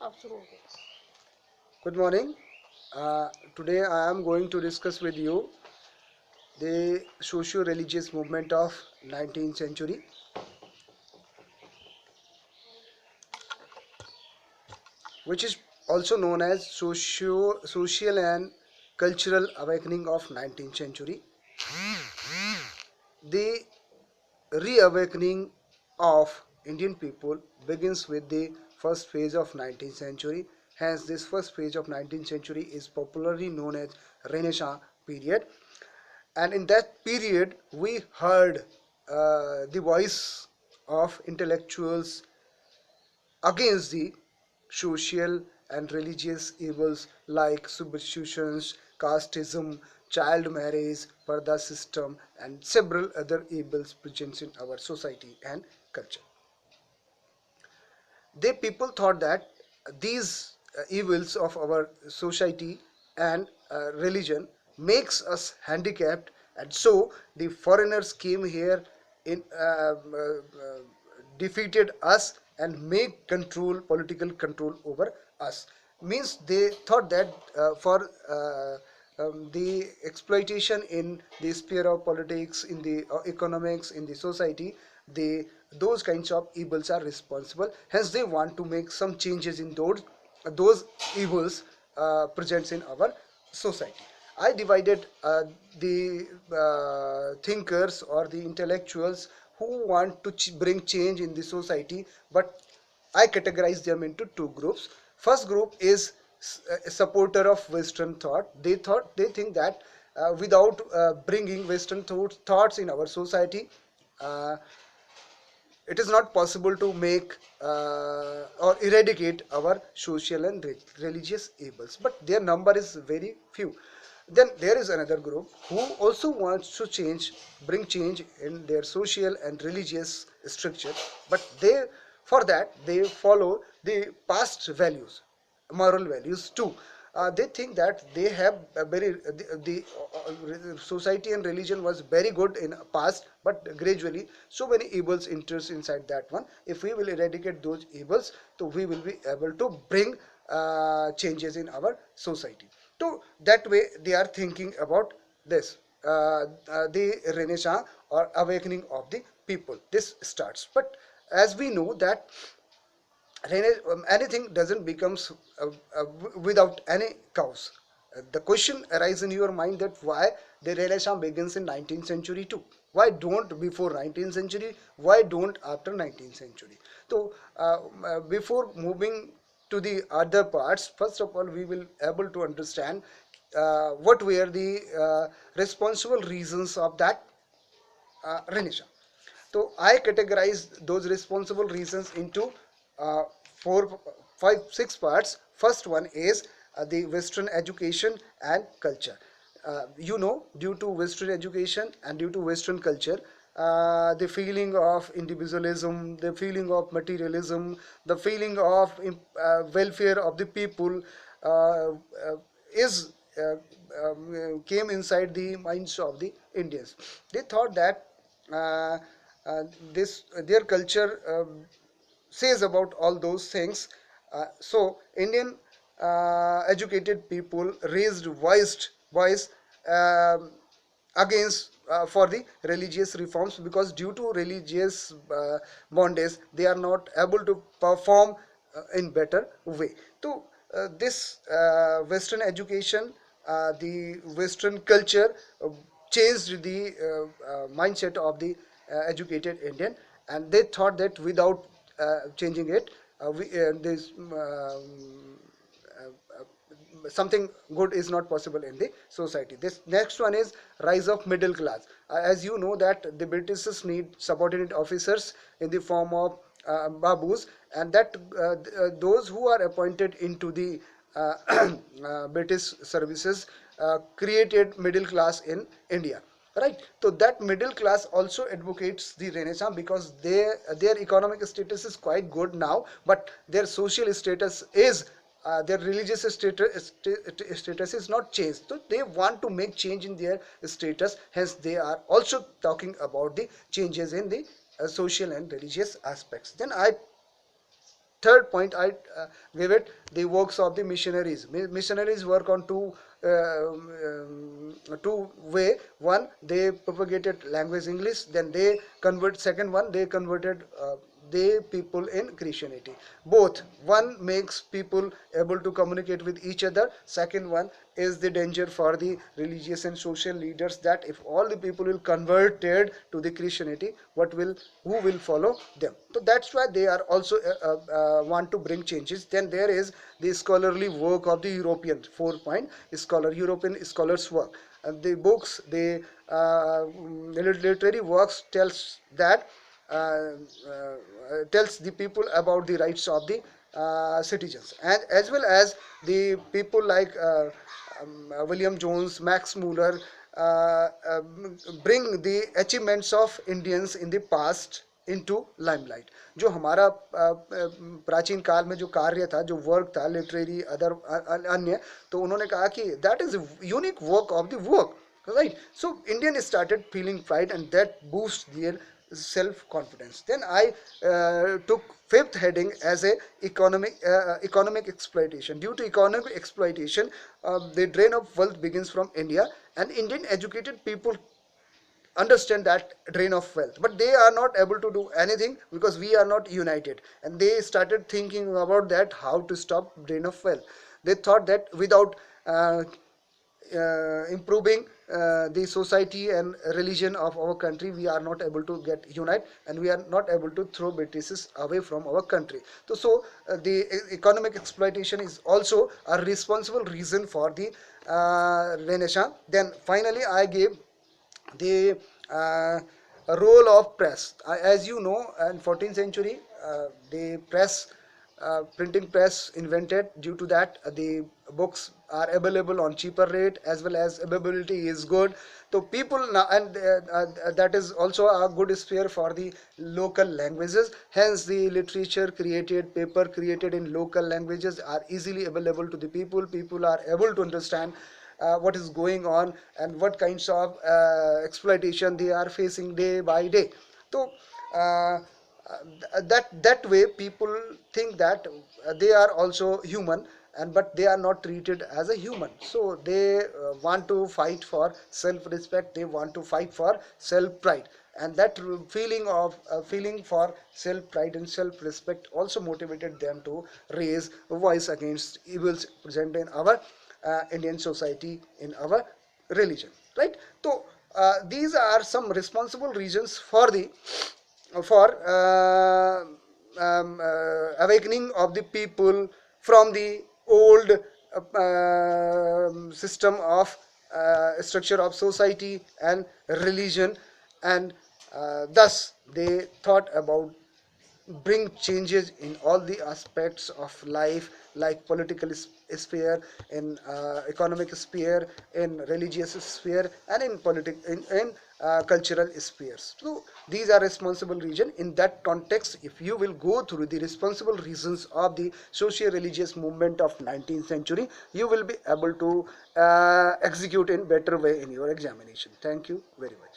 Absolutely. Good morning. Today I am going to discuss with you the socio-religious movement of 19th century, which is also known as social and cultural awakening of 19th century. The reawakening of Indian people begins with the first phase of 19th century. Hence, this first phase of 19th century is popularly known as Renaissance period. And in that period we heard the voice of intellectuals against the social and religious evils like superstitions, casteism, child marriage, parda system, and several other evils present in our society and culture. They people thought that these evils of our society and religion makes us handicapped, and so the foreigners came here in defeated us and make control political control over us. Means they thought that for the exploitation in the sphere of politics, in the economics, in the society, they those kinds of evils are responsible. Hence they want to make some changes in those evils presents in our society. I divided the thinkers or the intellectuals who want to bring change in the society, but I categorize them into two groups. First group is a supporter of Western thought. They think that without bringing Western thoughts in our society, uh, it is not possible to make or eradicate our social and religious evils, but their number is very few. Then there is another group who also wants to bring change in their social and religious structure, but for that they follow the past values, moral values too. They think that they have a very society and religion was very good in past, but gradually so many evils enters inside that one. If we will eradicate those evils, so we will be able to bring changes in our society. So that way they are thinking about this, the Renaissance or awakening of the people. This starts, but as we know that anything doesn't becomes without any cause. The question arises in your mind that why the Renaissance begins in 19th century too. Why don't before 19th century? Why don't after 19th century? So before moving to the other parts, first of all we will able to understand what were the responsible reasons of that Renaissance. So I categorize those responsible reasons into uh, four, five, six parts. First one is the Western education and culture. Due to Western education and due to Western culture, the feeling of individualism, the feeling of materialism, the feeling of welfare of the people is came inside the minds of the Indians. They thought that uh, this their culture says about all those things. So Indian educated people raised voice um, against for the religious reforms, because due to religious bondage they are not able to perform in better way. So this Western education, the Western culture changed the mindset of the educated Indian, and they thought that without changing it, this something good is not possible in the society. This next one is rise of middle class. As you know that the Britishers need subordinate officers in the form of babus, and that those who are appointed into the British services created middle class in India, right? So that middle class also advocates the Renaissance, because their economic status is quite good now, but their social status is their religious status is not changed. So they want to make change in their status. Hence they are also talking about the changes in the social and religious aspects. Then I third point I give it the works of the missionaries. Missionaries work on two way. One, they propagated language English, then they convert. Second one, they converted they people in Christianity. Both, one makes people able to communicate with each other, second one is the danger for the religious and social leaders, that if all the people will converted to the Christianity, what will who will follow them? So that's why they are also want to bring changes. Then there is the scholarly work of the European. 4 point European scholars work, the books, the literary works tells the people about the rights of the citizens, and as well as the people like William Jones, Max Muller, bring the achievements of Indians in the past into limelight. जो हमारा प्राचीन काल में जो कार्य था, जो work था, लिटरेरी अदर अन्य, तो उन्होंने कहा कि that is unique work of the work, right? So Indian started feeling pride, and that boosts their self confidence. Then I took fifth heading as a economic exploitation. Due to economic exploitation, the drain of wealth begins from India, and Indian educated people understand that drain of wealth, but they are not able to do anything because we are not united, and they started thinking about that how to stop drain of wealth. They thought that without improving the society and religion of our country, we are not able to get unite, and we are not able to throw Britishes away from our country. So the economic exploitation is also a responsible reason for the Renaissance. Then finally I gave the role of press. As you know, in 14th century, the printing press invented. Due to that, the books are available on cheaper rate, as well as availability is good. So people now, and that is also a good sphere for the local languages. Hence, the literature created, paper created in local languages are easily available to the people. People are able to understand what is going on and what kinds of exploitation they are facing day by day. So that way people think that they are also human, and but they are not treated as a human. So they want to fight for self respect, they want to fight for self pride, and that feeling for self pride and self respect also motivated them to raise a voice against evils present in our Indian society, in our religion, right? So these are some responsible reasons for the for awakening of the people from the old system of structure of society and religion, and thus they thought about bring changes in all the aspects of life, like political sphere, in economic sphere, in religious sphere, and in cultural spheres. So these are responsible region. In that context, if you will go through the responsible reasons of the socio-religious movement of 19th century, you will be able to execute in better way in your examination. Thank you very much.